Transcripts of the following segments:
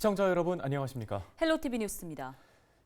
시청자 여러분 안녕하십니까? 헬로티비 뉴스입니다.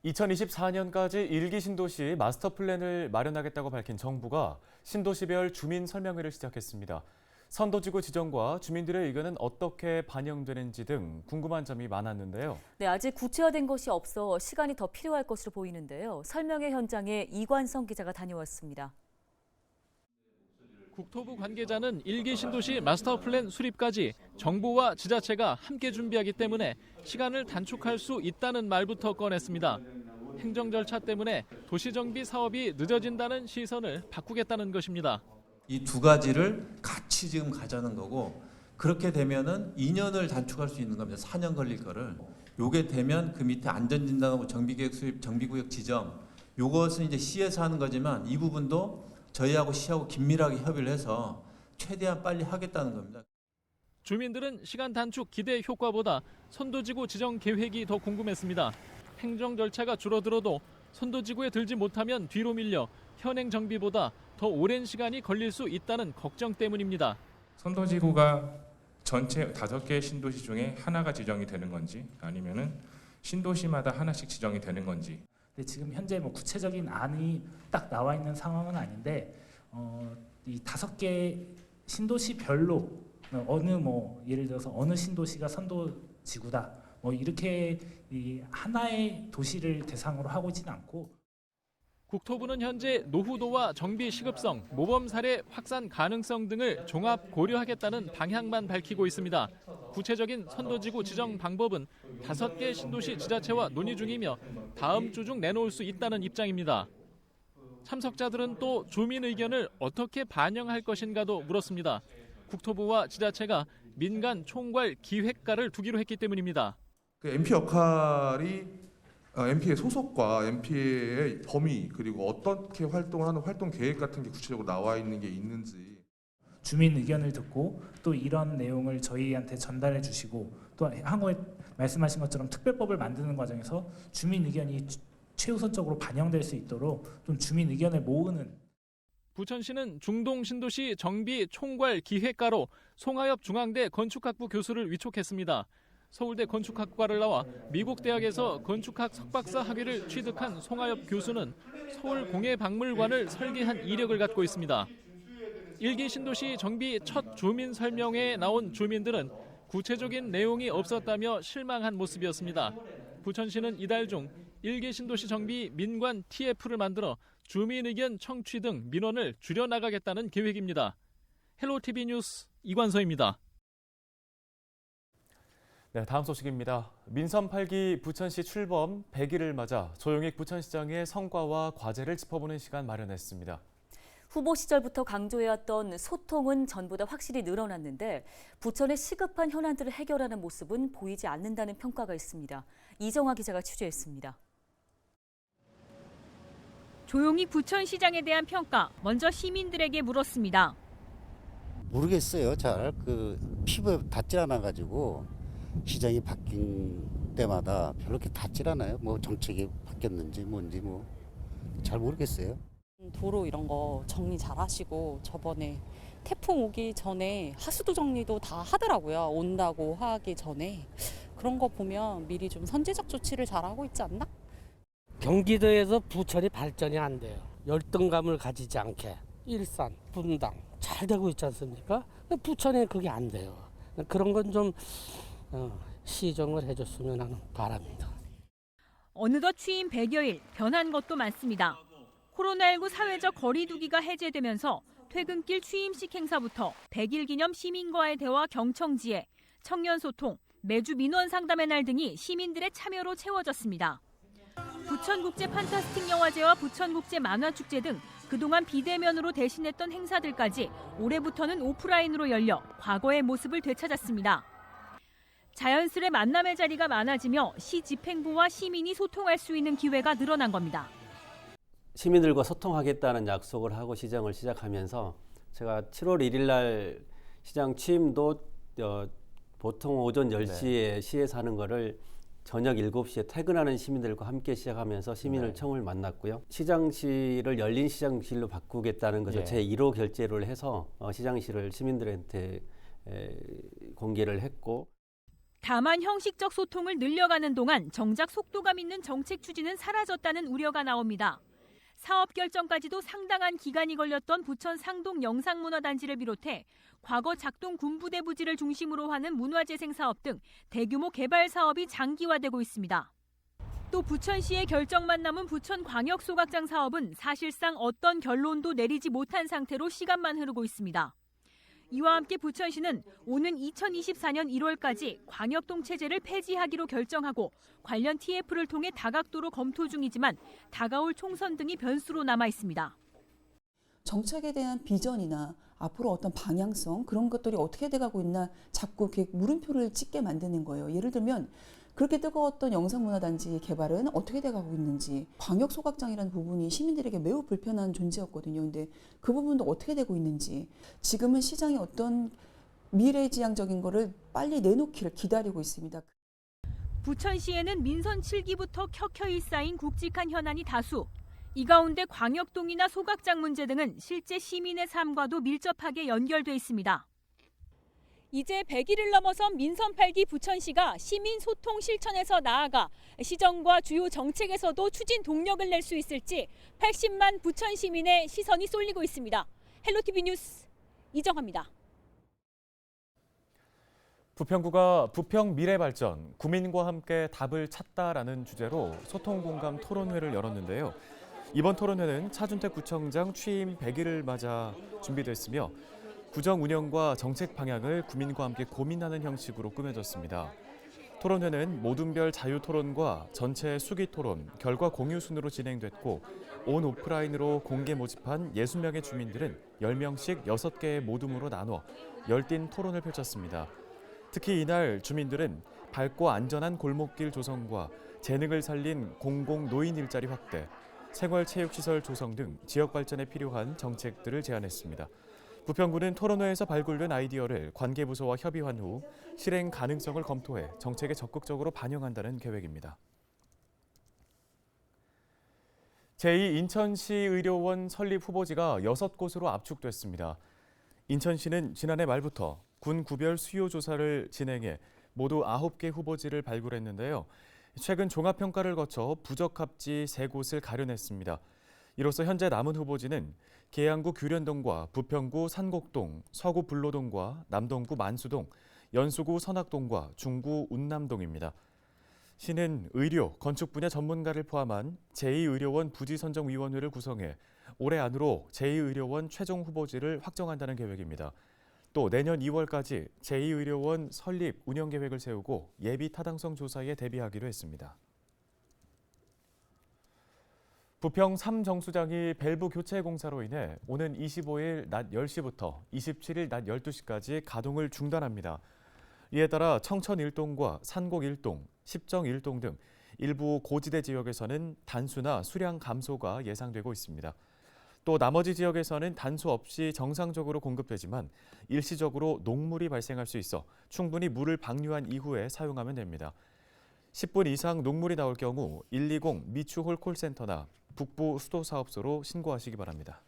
2024년까지 1기 신도시 마스터 플랜을 마련하겠다고 밝힌 정부가 신도시별 주민 설명회를 시작했습니다. 선도지구 지정과 주민들의 의견은 어떻게 반영되는지 등 궁금한 점이 많았는데요. 네, 아직 구체화된 것이 없어 시간이 더 필요할 것으로 보이는데요. 설명회 현장에 이관성 기자가 다녀왔습니다. 국토부 관계자는 1기 신도시 마스터 플랜 수립까지 정부와 지자체가 함께 준비하기 때문에 시간을 단축할 수 있다는 말부터 꺼냈습니다. 행정 절차 때문에 도시정비 사업이 늦어진다는 시선을 바꾸겠다는 것입니다. 이 두 가지를 같이 지금 가자는 거고, 그렇게 되면은 2년을 단축할 수 있는 겁니다. 4년 걸릴 거를. 요게 되면 그 밑에 안전진단하고 정비계획 수립, 정비구역 지정, 요것은 이제 시에서 하는 거지만 이 부분도 저희하고 시하고 긴밀하게 협의를 해서 최대한 빨리 하겠다는 겁니다. 주민들은 시간 단축 기대 효과보다 선도지구 지정 계획이 더 궁금했습니다. 행정 절차가 줄어들어도 선도지구에 들지 못하면 뒤로 밀려 현행 정비보다 더 오랜 시간이 걸릴 수 있다는 걱정 때문입니다. 선도지구가 전체 5개 신도시 중에 하나가 지정이 되는 건지 아니면은 신도시마다 하나씩 지정이 되는 건지. 근데 지금 현재 뭐 구체적인 안이 딱 나와 있는 상황은 아닌데 이 5개 신도시별로 어느 뭐 예를 들어서 어느 신도시가 선도지구다 뭐 이렇게 이 하나의 도시를 대상으로 하고 있지는 않고. 국토부는 현재 노후도와 정비 시급성, 모범 사례 확산 가능성 등을 종합 고려하겠다는 방향만 밝히고 있습니다. 구체적인 선도지구 지정 방법은 5개 신도시 지자체와 논의 중이며 다음 주 중 내놓을 수 있다는 입장입니다. 참석자들은 또 주민 의견을 어떻게 반영할 것인가도 물었습니다. 국토부와 지자체가 민간 총괄 기획가를 두기로 했기 때문입니다. 그 MP 역할이 MP의 소속과 MP의 범위 그리고 어떻게 활동을 하는 활동 계획 같은 게 구체적으로 나와 있는 게 있는지. 주민 의견을 듣고 또 이런 내용을 저희한테 전달해 주시고 또 한국에 말씀하신 것처럼 특별법을 만드는 과정에서 주민 의견이 최우선적으로 반영될 수 있도록 좀 주민 의견을 모으는. 부천시는 중동 신도시 정비 총괄 기획가로 송하엽 중앙대 건축학부 교수를 위촉했습니다. 서울대 건축학과를 나와 미국 대학에서 건축학 석박사 학위를 취득한 송하엽 교수는 서울공예박물관을 설계한 이력을 갖고 있습니다. 1기 신도시 정비 첫 주민 설명회에 나온 주민들은 구체적인 내용이 없었다며 실망한 모습이었습니다. 부천시는 이달 중 1기 신도시 정비 민관 TF를 만들어 주민 의견 청취 등 민원을 줄여나가겠다는 계획입니다. 헬로티비 뉴스 이관서입니다. 네, 다음 소식입니다. 민선 8기 부천시 출범 100일을 맞아 조영익 부천시장의 성과와 과제를 짚어보는 시간 마련했습니다. 후보 시절부터 강조해왔던 소통은 전보다 확실히 늘어났는데 부천의 시급한 현안들을 해결하는 모습은 보이지 않는다는 평가가 있습니다. 이정화 기자가 취재했습니다. 조용익 부천시장에 대한 평가, 먼저 시민들에게 물었습니다. 모르겠어요. 잘 피부에 닿질 않아가지고 시장이 바뀐 때마다 별로 이렇게 닿질 않아요. 뭐 정책이 바뀌었는지 뭔지 뭐 잘 모르겠어요. 도로 이런 거 정리 잘 하시고 저번에 태풍 오기 전에 하수도 정리도 다 하더라고요. 온다고 하기 전에. 그런 거 보면 미리 좀 선제적 조치를 잘 하고 있지 않나? 경기도에서 부천이 발전이 안 돼요. 열등감을 가지지 않게 일산, 분당 잘 되고 있지 않습니까? 근데 부천에 그게 안 돼요. 그런 건 좀 시정을 해줬으면 하는 바람입니다. 어느덧 취임 100여일, 변한 것도 많습니다. 코로나19 사회적 거리 두기가 해제되면서 퇴근길 취임식 행사부터 100일 기념 시민과의 대화 경청지에 청년 소통, 매주 민원 상담의 날 등이 시민들의 참여로 채워졌습니다. 부천국제 판타스틱 영화제와 부천국제 만화축제 등 그동안 비대면으로 대신했던 행사들까지 올해부터는 오프라인으로 열려 과거의 모습을 되찾았습니다. 자연스레 만남의 자리가 많아지며 시 집행부와 시민이 소통할 수 있는 기회가 늘어난 겁니다. 시민들과 소통하겠다는 약속을 하고 시정을 시작하면서 제가 7월 1일 날 시장 취임도 보통 오전 10시에 시에서 하는 거를 저녁 7시에 퇴근하는 시민들과 함께 시작하면서 시민을 청을 만났고요. 시장실을 열린 시장실로 바꾸겠다는 것을 제 1호 결재를 해서 시장실을 시민들한테 공개를 했고, 다만 형식적 소통을 늘려가는 동안 정작 속도감 있는 정책 추진은 사라졌다는 우려가 나옵니다. 사업 결정까지도 상당한 기간이 걸렸던 부천 상동 영상문화단지를 비롯해 과거 작동 군부대 부지를 중심으로 하는 문화재생 사업 등 대규모 개발 사업이 장기화되고 있습니다. 또 부천시의 결정만 남은 부천광역소각장 사업은 사실상 어떤 결론도 내리지 못한 상태로 시간만 흐르고 있습니다. 이와 함께 부천시는 오는 2024년 1월까지 광역동 체제를 폐지하기로 결정하고 관련 TF를 통해 다각도로 검토 중이지만 다가올 총선 등이 변수로 남아 있습니다. 정책에 대한 비전이나 앞으로 어떤 방향성 그런 것들이 어떻게 돼가고 있나 자꾸 이렇게 물음표를 찍게 만드는 거예요. 예를 들면 그렇게 뜨거웠던 영상문화단지 개발은 어떻게 돼가고 있는지, 광역소각장이라는 부분이 시민들에게 매우 불편한 존재였거든요. 근데 그 부분도 어떻게 되고 있는지, 지금은 시장이 어떤 미래지향적인 거를 빨리 내놓기를 기다리고 있습니다. 부천시에는 민선 7기부터 켜켜이 쌓인 굵직한 현안이 다수. 이 가운데 광역동이나 소각장 문제 등은 실제 시민의 삶과도 밀접하게 연결돼 있습니다. 이제 100일을 넘어선 민선 8기 부천시가 시민 소통 실천에서 나아가 시정과 주요 정책에서도 추진 동력을 낼 수 있을지 80만 부천 시민의 시선이 쏠리고 있습니다. 헬로티비 뉴스 이정화입니다. 부평구가 부평 미래발전, 구민과 함께 답을 찾다라는 주제로 소통공감 토론회를 열었는데요. 이번 토론회는 차준택 구청장 취임 100일을 맞아 준비됐으며 구정 운영과 정책 방향을 구민과 함께 고민하는 형식으로 꾸며졌습니다. 토론회는 모둠별 자유토론과 전체 수기토론, 결과 공유 순으로 진행됐고 온 오프라인으로 공개 모집한 60명의 주민들은 10명씩 6개의 모둠으로 나눠 열띤 토론을 펼쳤습니다. 특히 이날 주민들은 밝고 안전한 골목길 조성과 재능을 살린 공공 노인 일자리 확대, 생활체육시설 조성 등 지역 발전에 필요한 정책들을 제안했습니다. 부평구는 토론회에서 발굴된 아이디어를 관계부서와 협의한 후 실행 가능성을 검토해 정책에 적극적으로 반영한다는 계획입니다. 제2인천시의료원 설립 후보지가 6곳으로 압축됐습니다. 인천시는 지난해 말부터 군 구별 수요 조사를 진행해 모두 9개 후보지를 발굴했는데요. 최근 종합평가를 거쳐 부적합지 3곳을 가려냈습니다. 이로써 현재 남은 후보지는 계양구 규련동과 부평구 산곡동, 서구 불로동과 남동구 만수동, 연수구 선악동과 중구 운남동입니다. 시는 의료, 건축 분야 전문가를 포함한 제2의료원 부지선정위원회를 구성해 올해 안으로 제2의료원 최종 후보지를 확정한다는 계획입니다. 또 내년 2월까지 제2의료원 설립 운영 계획을 세우고 예비 타당성 조사에 대비하기로 했습니다. 부평 3정수장이 밸브 교체 공사로 인해 오는 25일 낮 10시부터 27일 낮 12시까지 가동을 중단합니다. 이에 따라 청천 1동과 산곡 1동, 십정 1동 등 일부 고지대 지역에서는 단수나 수량 감소가 예상되고 있습니다. 또 나머지 지역에서는 단수 없이 정상적으로 공급되지만 일시적으로 녹물이 발생할 수 있어 충분히 물을 방류한 이후에 사용하면 됩니다. 10분 이상 녹물이 나올 경우 120 미추홀 콜센터나 북부 수도사업소로 신고하시기 바랍니다.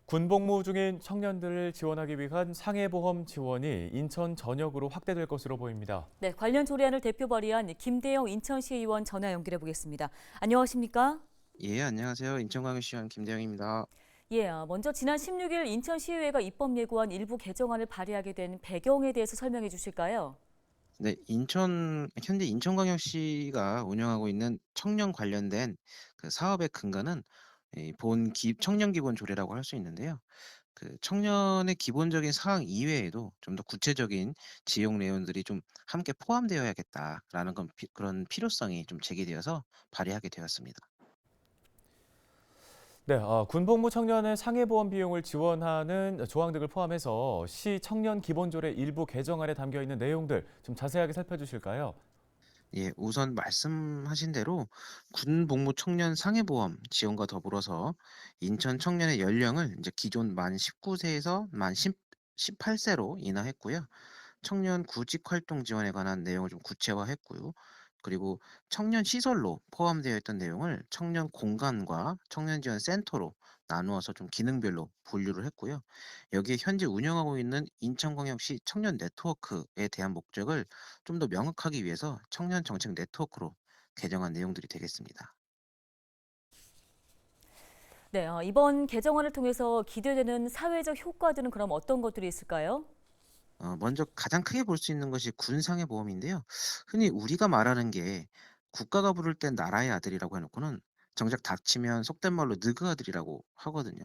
군복무 중인 청년들을 지원하기 위한 상해보험 지원이 인천 전역으로 확대될 것으로 보입니다. 네, 관련 조례안을 대표 발의한 김대영 인천시의원 전화 연결해 보겠습니다. 안녕하십니까? 예, 안녕하세요. 인천광역시의원 김대영입니다. 예, 먼저 지난 16일 인천시의회가 입법 예고한 일부 개정안을 발의하게 된 배경에 대해서 설명해 주실까요? 네, 현재 인천광역시가 운영하고 있는 청년 관련된 그 사업의 근간은 청년 기본 조례라고 할 수 있는데요. 그 청년의 기본적인 사항 이외에도 좀 더 구체적인 지역 내용들이 좀 함께 포함되어야겠다라는 그런 필요성이 좀 제기되어서 발의하게 되었습니다. 네, 군복무 청년의 상해보험 비용을 지원하는 조항 등을 포함해서 시 청년 기본조례 일부 개정안에 담겨 있는 내용들 좀 자세하게 살펴주실까요? 예, 우선 말씀하신 대로 군복무 청년 상해보험 지원과 더불어서 인천 청년의 연령을 이제 기존 만 19세에서 만 18세로 인하했고요. 청년 구직 활동 지원에 관한 내용을 좀 구체화했고요. 그리고 청년 시설로 포함되어 있던 내용을 청년 공간과 청년 지원 센터로 나누어서 좀 기능별로 분류를 했고요. 여기에 현재 운영하고 있는 인천광역시 청년 네트워크에 대한 목적을 좀 더 명확하기 위해서 청년 정책 네트워크로 개정한 내용들이 되겠습니다. 네, 이번 개정안을 통해서 기대되는 사회적 효과들은 그럼 어떤 것들이 있을까요? 먼저 가장 크게 볼 수 있는 것이 군상의 보험인데요. 흔히 우리가 말하는 게 국가가 부를 땐 나라의 아들이라고 해놓고는 정작 닥치면 속된 말로 느그 아들이라고 하거든요.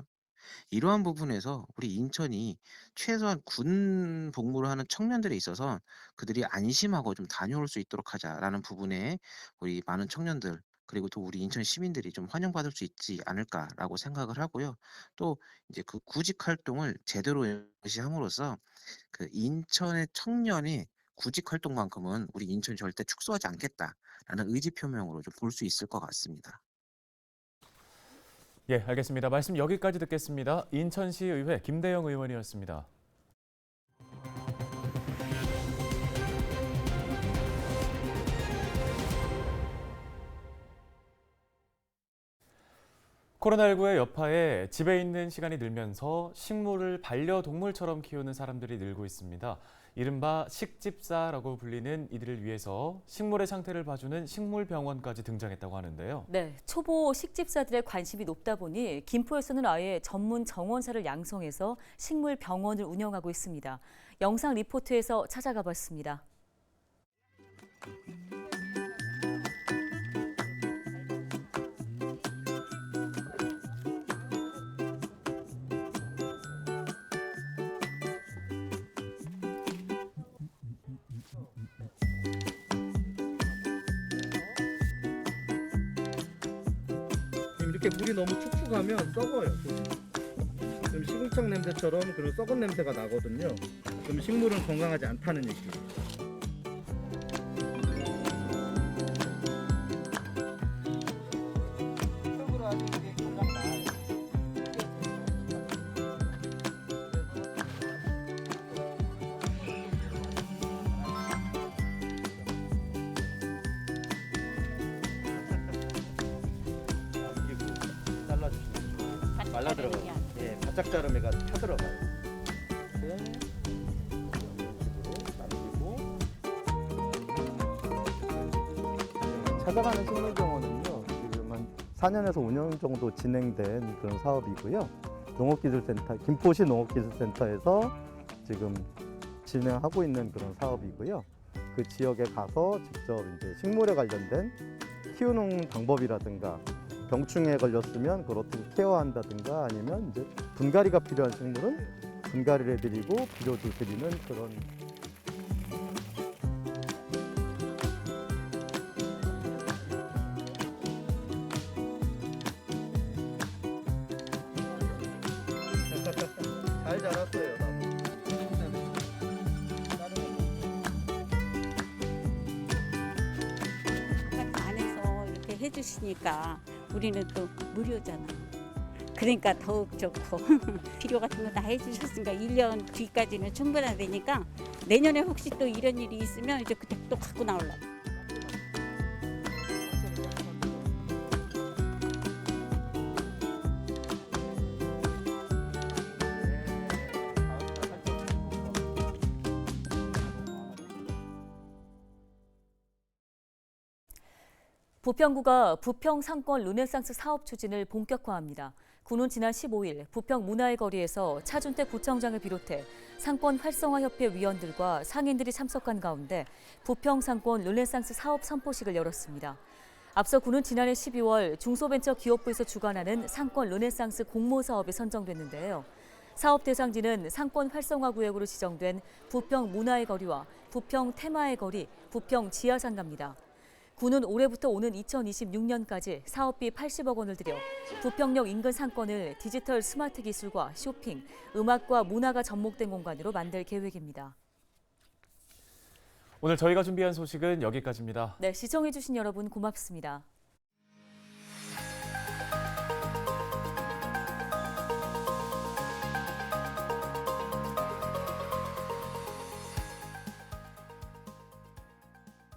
이러한 부분에서 우리 인천이 최소한 군 복무를 하는 청년들에 있어서 그들이 안심하고 좀 다녀올 수 있도록 하자라는 부분에 우리 많은 청년들 그리고 또 우리 인천 시민들이 좀 환영받을 수 있지 않을까라고 생각을 하고요. 또 이제 그 구직 활동을 제대로 실시함으로써 그 인천의 청년이 구직 활동만큼은 우리 인천이 절대 축소하지 않겠다라는 의지 표명으로 좀 볼 수 있을 것 같습니다. 예, 알겠습니다. 말씀 여기까지 듣겠습니다. 인천시의회 김대영 의원이었습니다. 코로나19의 여파에 집에 있는 시간이 늘면서 식물을 반려동물처럼 키우는 사람들이 늘고 있습니다. 이른바 식집사라고 불리는 이들을 위해서 식물의 상태를 봐주는 식물병원까지 등장했다고 하는데요. 네, 초보 식집사들의 관심이 높다 보니 김포에서는 아예 전문 정원사를 양성해서 식물병원을 운영하고 있습니다. 영상 리포트에서 찾아가 봤습니다. 이렇게 물이 너무 축축하면 썩어요. 좀 시궁창 냄새처럼 그런 썩은 냄새가 나거든요. 그럼 식물은 건강하지 않다는 얘기예요. 말라 들어가요. 예, 바짝 자르면 타 들어가요. 이렇게 남기고 찾아가는 식물병원은요, 지금 한 4년에서 5년 정도 진행된 그런 사업이고요. 농업기술센터, 김포시 농업기술센터에서 지금 진행하고 있는 그런 사업이고요. 그 지역에 가서 직접 이제 식물에 관련된 키우는 방법이라든가 병충해에 걸렸으면 그걸 어떻게 케어한다든가 아니면 이제 분갈이가 필요한 식물은 분갈이를 해드리고 비료도 드리는 그런. 잘 자랐어요. 안에서 이렇게 해주시니까 우리는 또 무료잖아. 그러니까 더욱 좋고 필요 같은 거 다 해주셨으니까 1년 뒤까지는 충분하다니까 내년에 혹시 또 이런 일이 있으면 이제 그때 또 갖고 나오려고. 부평구가 부평 상권 르네상스 사업 추진을 본격화합니다. 구는 지난 15일 부평 문화의 거리에서 차준택 구청장을 비롯해 상권 활성화협회 위원들과 상인들이 참석한 가운데 부평 상권 르네상스 사업 선포식을 열었습니다. 앞서 구는 지난해 12월 중소벤처기업부에서 주관하는 상권 르네상스 공모 사업이 선정됐는데요. 사업 대상지는 상권 활성화 구역으로 지정된 부평 문화의 거리와 부평 테마의 거리, 부평 지하상가입니다. 구는 올해부터 오는 2026년까지 사업비 80억 원을 들여 부평역 인근 상권을 디지털 스마트 기술과 쇼핑, 음악과 문화가 접목된 공간으로 만들 계획입니다. 오늘 저희가 준비한 소식은 여기까지입니다. 네, 시청해주신 여러분 고맙습니다.